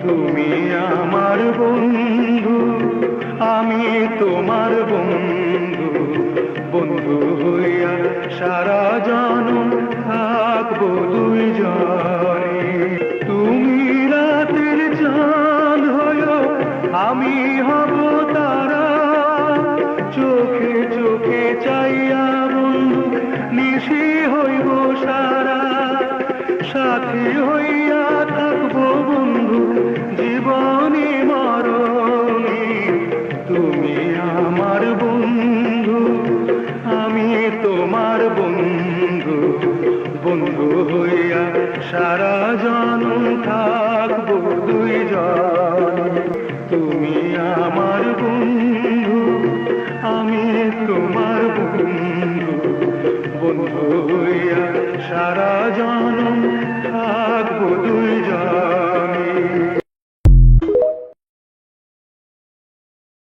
তুমি আমার বন্ধু, আমি তোমার বন্ধু। বন্ধু হইয়া সারা জনম থাকবো দুইজনে। তুমি রাতের চাঁদ হইও, আমি হব তারা। চোখে চোখে চাইয়া বন্ধু নিশি হইব সারা। সাথী হইয়া থাকবো বন্ধু জীবনে মরণে। তুমি আমার বন্ধু, আমি তোমার বন্ধু। বন্ধু হইয়া সারা জনম থাকবো দুইজন। তুমি আমার বন্ধু, আমি তোমার বন্ধু। বন্ধু হইয়া সারা জনম থাকবো দুইজন।